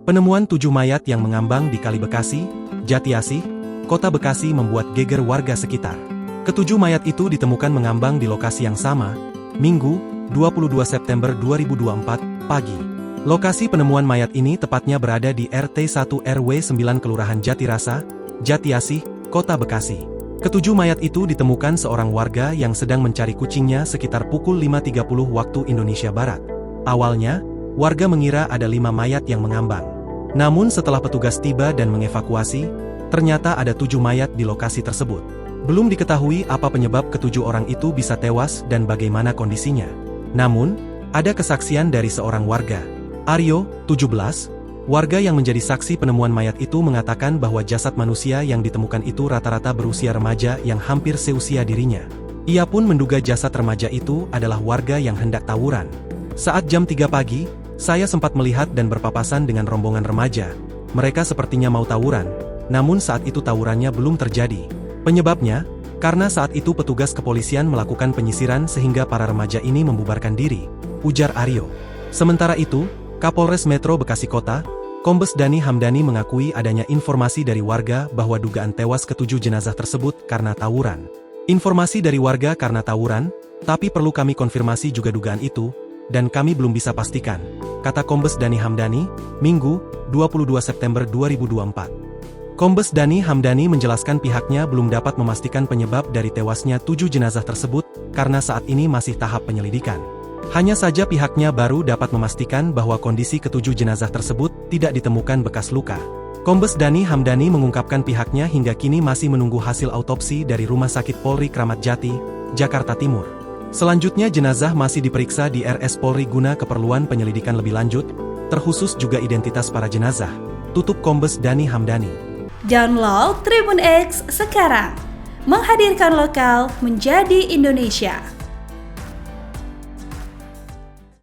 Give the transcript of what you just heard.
Penemuan 7 mayat yang mengambang di Kali Bekasi, Jatiasih, Kota Bekasi membuat geger warga sekitar. Ketujuh mayat itu ditemukan mengambang di lokasi yang sama, Minggu, 22 September 2024, pagi. Lokasi penemuan mayat ini tepatnya berada di RT 1 RW 9 Kelurahan Jatirasa, Jatiasih, Kota Bekasi. Ketujuh mayat itu ditemukan seorang warga yang sedang mencari kucingnya sekitar pukul 5.30 waktu Indonesia Barat. Awalnya, warga mengira ada 5 mayat yang mengambang. Namun setelah petugas tiba dan mengevakuasi, ternyata ada 7 mayat di lokasi tersebut. Belum diketahui apa penyebab ketujuh orang itu bisa tewas dan bagaimana kondisinya. Namun, ada kesaksian dari seorang warga. Aryo, 17, warga yang menjadi saksi penemuan mayat itu mengatakan bahwa jasad manusia yang ditemukan itu rata-rata berusia remaja yang hampir seusia dirinya. Ia pun menduga jasad remaja itu adalah warga yang hendak tawuran. Saat jam 3 pagi, saya sempat melihat dan berpapasan dengan rombongan remaja. Mereka sepertinya mau tawuran, namun saat itu tawurannya belum terjadi. Penyebabnya, karena saat itu petugas kepolisian melakukan penyisiran sehingga para remaja ini membubarkan diri, ujar Aryo. Sementara itu, Kapolres Metro Bekasi Kota, Kombes Dani Hamdani mengakui adanya informasi dari warga bahwa dugaan tewas ketujuh jenazah tersebut karena tawuran. Informasi dari warga karena tawuran, tapi perlu kami konfirmasi juga dugaan itu, dan kami belum bisa pastikan, kata Kombes Dani Hamdani, Minggu, 22 September 2024. Kombes Dani Hamdani menjelaskan pihaknya belum dapat memastikan penyebab dari tewasnya 7 jenazah tersebut, karena saat ini masih tahap penyelidikan. Hanya saja pihaknya baru dapat memastikan bahwa kondisi ketujuh jenazah tersebut tidak ditemukan bekas luka. Kombes Dani Hamdani mengungkapkan pihaknya hingga kini masih menunggu hasil autopsi dari Rumah Sakit Polri Kramat Jati, Jakarta Timur. Selanjutnya jenazah masih diperiksa di RS Polri guna keperluan penyelidikan lebih lanjut, terkhusus juga identitas para jenazah, tutup Kombes Dani Hamdani. Download Tribun X sekarang, menghadirkan lokal menjadi Indonesia.